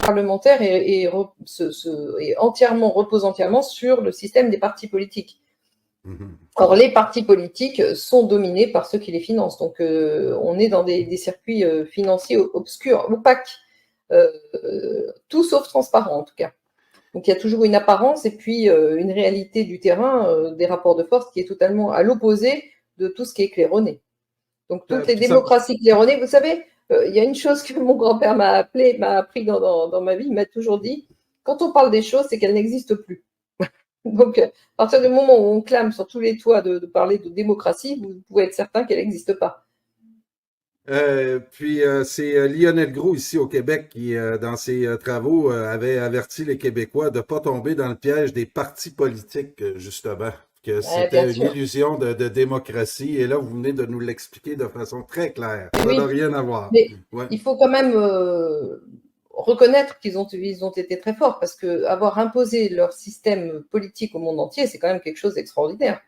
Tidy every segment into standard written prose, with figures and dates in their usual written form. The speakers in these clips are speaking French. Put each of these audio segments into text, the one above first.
parlementaire repose entièrement sur le système des partis politiques. Or, les partis politiques sont dominés par ceux qui les financent. Donc, on est dans des circuits financiers obscurs, opaques, tout sauf transparent en tout cas. Donc, il y a toujours une apparence et puis une réalité du terrain, des rapports de force qui est totalement à l'opposé de tout ce qui est claironné. Donc, toutes les démocraties claironnées, vous savez, il y a une chose que mon grand-père m'a appris dans ma vie, il m'a toujours dit, quand on parle des choses, c'est qu'elles n'existent plus. Donc, à partir du moment où on clame sur tous les toits de parler de démocratie, vous pouvez être certain qu'elle n'existe pas. Puis c'est Lionel Groulx ici au Québec qui, dans ses travaux, avait averti les Québécois de ne pas tomber dans le piège des partis politiques, justement, que c'était une illusion de démocratie. Et là, vous venez de nous l'expliquer de façon très claire. Ça n'a rien à voir. Mais il faut quand même reconnaître qu'ils ont été très forts, parce qu'avoir imposé leur système politique au monde entier, c'est quand même quelque chose d'extraordinaire.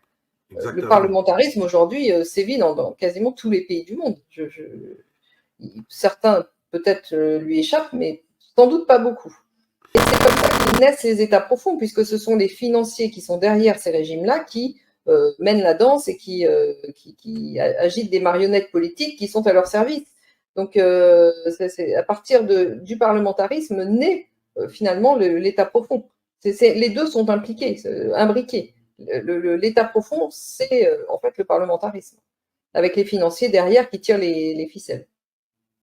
Le parlementarisme aujourd'hui sévit dans quasiment tous les pays du monde. Certains peut-être lui échappent, mais sans doute pas beaucoup. Et c'est comme ça que naissent les États profonds, puisque ce sont les financiers qui sont derrière ces régimes-là qui mènent la danse et qui agitent des marionnettes politiques qui sont à leur service. Donc, c'est à partir du parlementarisme naît finalement l'État profond. Les deux sont impliqués, imbriqués. L'État profond, c'est en fait le parlementarisme, avec les financiers derrière qui tirent les ficelles.